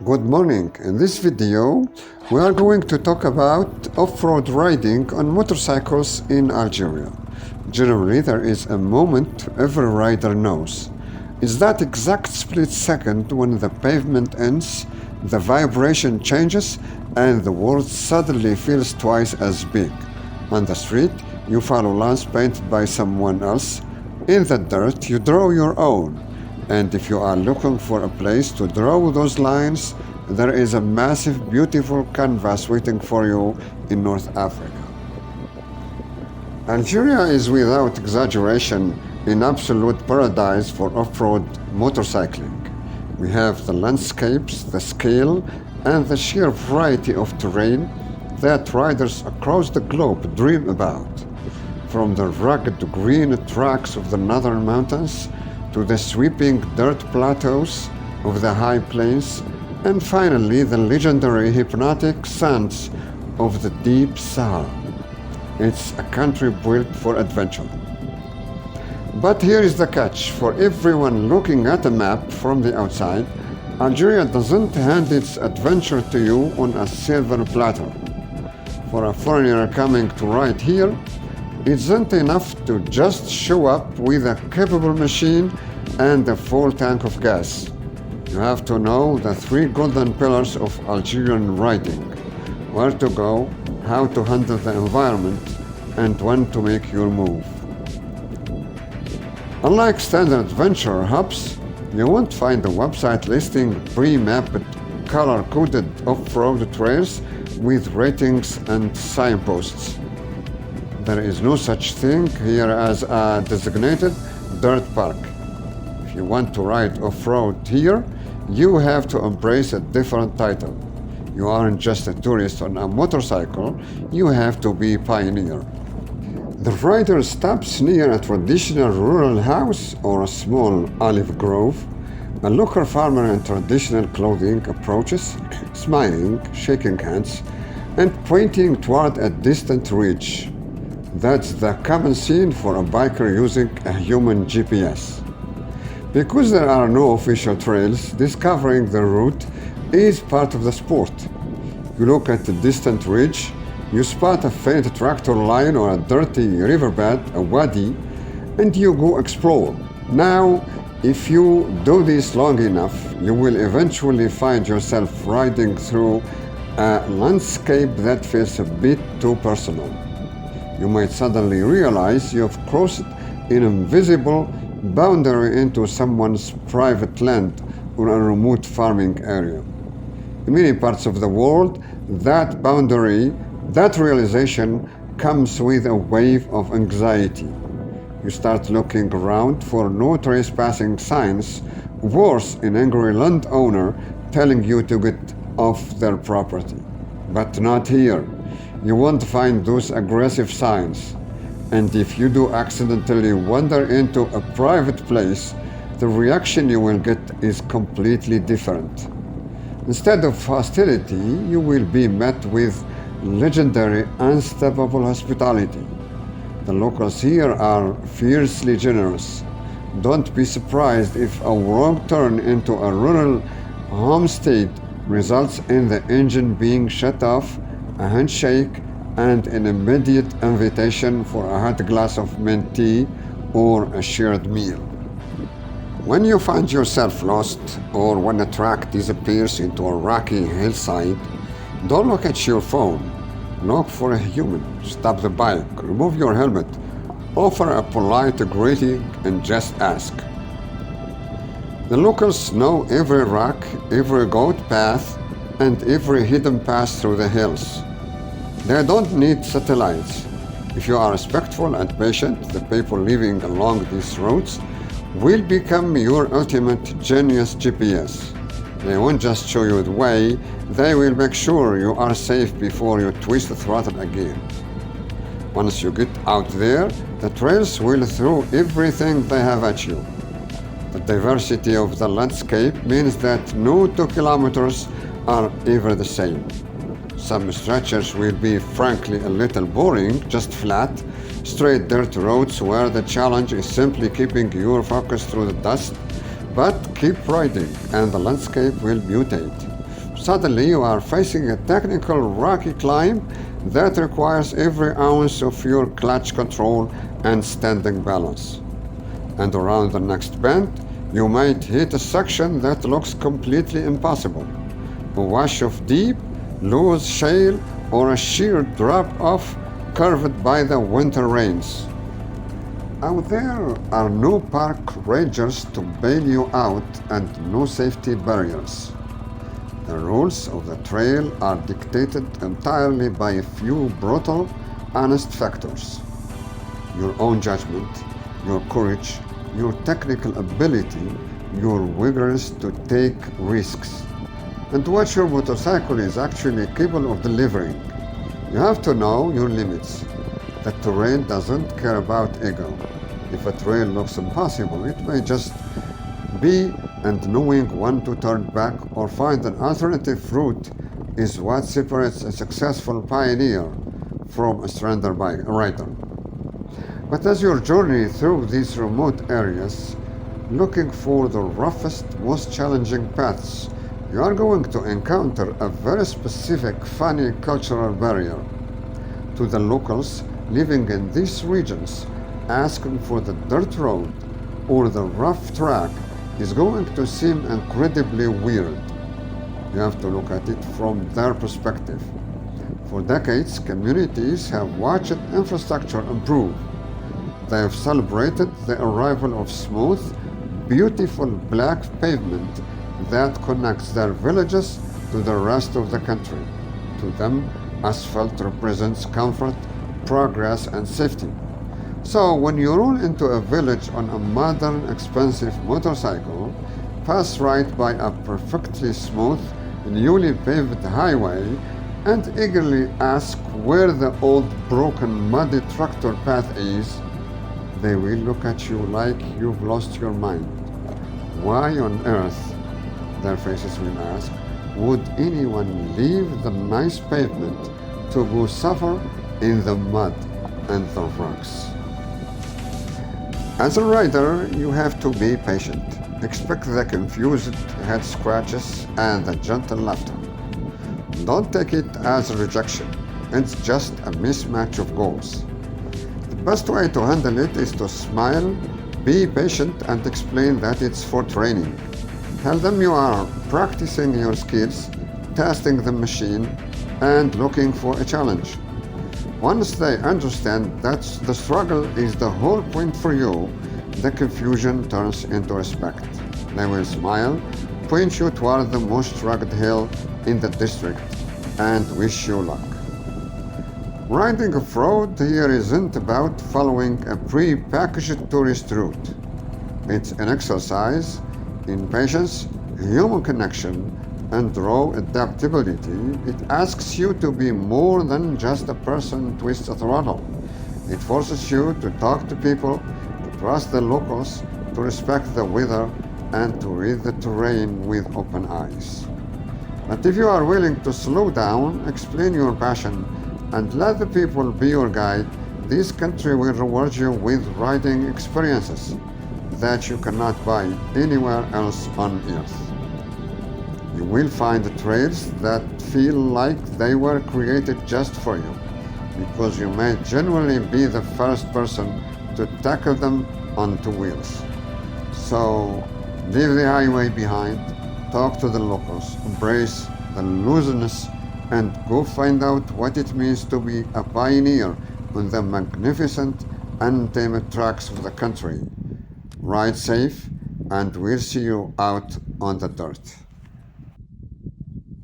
Good morning. In this video, we are going to talk about off-road riding on motorcycles in Algeria. Generally, there is a moment every rider knows. It's that exact split second when the pavement ends, the vibration changes, and the world suddenly feels twice as big. On the street, you follow lines painted by someone else. In the dirt, you draw your own. And if you are looking for a place to draw those lines, there is a massive, beautiful canvas waiting for you in North Africa. Algeria is, without exaggeration, an absolute paradise for off-road motorcycling. We have the landscapes, the scale, and the sheer variety of terrain that riders across the globe dream about. From the rugged green tracks of the northern mountains to the sweeping dirt plateaus of the high plains, and finally the legendary hypnotic sands of the deep Sahara. It's a country built for adventure. But here is the catch. For everyone looking at a map from the outside, Algeria doesn't hand its adventure to you on a silver platter. For a foreigner coming to ride here, it isn't enough to just show up with a capable machine and a full tank of gas. You have to know the three golden pillars of Algerian riding: where to go, how to handle the environment, and when to make your move. Unlike standard adventure hubs, you won't find a website listing pre-mapped, color-coded off-road trails with ratings and signposts. There is no such thing here as a designated dirt park. If you want to ride off-road here, you have to embrace a different title. You aren't just a tourist on a motorcycle, you have to be pioneer. The rider stops near a traditional rural house or a small olive grove. A local farmer in traditional clothing approaches, smiling, shaking hands, and pointing toward a distant ridge. That's the common scene for a biker using a human GPS. Because there are no official trails, discovering the route is part of the sport. You look at the distant ridge, you spot a faint tractor line or a dirty riverbed, a wadi, and you go explore. Now, if you do this long enough, you will eventually find yourself riding through a landscape that feels a bit too personal. You might suddenly realize you have crossed an invisible boundary into someone's private land or a remote farming area. In many parts of the world, that realization comes with a wave of anxiety. You start looking around for no trespassing signs, worse, an angry landowner telling you to get off their property. But not here. You won't find those aggressive signs. And if you do accidentally wander into a private place, the reaction you will get is completely different. Instead of hostility, you will be met with legendary, unstoppable hospitality. The locals here are fiercely generous. Don't be surprised if a wrong turn into a rural homestead results in the engine being shut off, a handshake, and an immediate invitation for a hot glass of mint tea or a shared meal. When you find yourself lost or when a track disappears into a rocky hillside, don't look at your phone. Look for a human. Stop the bike, remove your helmet, offer a polite greeting, and just ask. The locals know every rock, every goat path, and every hidden pass through the hills. They don't need satellites. If you are respectful and patient, the people living along these routes will become your ultimate genius GPS. They won't just show you the way, they will make sure you are safe before you twist the throttle again. Once you get out there, the trails will throw everything they have at you. The diversity of the landscape means that no 2 kilometers are ever the same. Some stretches will be frankly a little boring, just flat, straight dirt roads where the challenge is simply keeping your focus through the dust, but keep riding and the landscape will mutate. Suddenly you are facing a technical rocky climb that requires every ounce of your clutch control and standing balance. And around the next bend, you might hit a section that looks completely impossible. A wash of deep, loose shale or a sheer drop-off curved by the winter rains. Out there are no park rangers to bail you out and no safety barriers. The rules of the trail are dictated entirely by a few brutal, honest factors. Your own judgment, your courage, your technical ability, your willingness to take risks, and what your motorcycle is actually capable of delivering. You have to know your limits. The terrain doesn't care about ego. If a trail looks impossible, it may just be, and knowing when to turn back or find an alternative route is what separates a successful pioneer from a surrender rider. But as you journey through these remote areas, looking for the roughest, most challenging paths, you are going to encounter a very specific, funny cultural barrier. To the locals living in these regions, asking for the dirt road or the rough track is going to seem incredibly weird. You have to look at it from their perspective. For decades, communities have watched infrastructure improve. They have celebrated the arrival of smooth, beautiful black pavement that connects their villages to the rest of the country. To them, asphalt represents comfort, progress, and safety. So when you roll into a village on a modern, expensive motorcycle, pass right by a perfectly smooth, newly paved highway, and eagerly ask where the old, broken, muddy tractor path is, they will look at you like you've lost your mind. Why on earth, their faces will ask, would anyone leave the nice pavement to go suffer in the mud and the rocks? As a rider, you have to be patient. Expect the confused head scratches and the gentle laughter. Don't take it as a rejection. It's just a mismatch of goals. The best way to handle it is to smile, be patient, and explain that it's for training. Tell them you are practicing your skills, testing the machine, and looking for a challenge. Once they understand that the struggle is the whole point for you, the confusion turns into respect. They will smile, point you toward the most rugged hill in the district, and wish you luck. Riding off-road here isn't about following a pre-packaged tourist route. It's an exercise in patience, human connection, and raw adaptability. It asks you to be more than just a person twist a throttle. It forces you to talk to people, to trust the locals, to respect the weather, and to read the terrain with open eyes. But if you are willing to slow down, explain your passion, and let the people be your guide, this country will reward you with riding experiences that you cannot buy anywhere else on earth. You will find trails that feel like they were created just for you, because you may genuinely be the first person to tackle them on two wheels. So leave the highway behind, talk to the locals, embrace the looseness, and go find out what it means to be a pioneer on the magnificent, untamed tracks of the country. Ride safe, and we'll see you out on the dirt.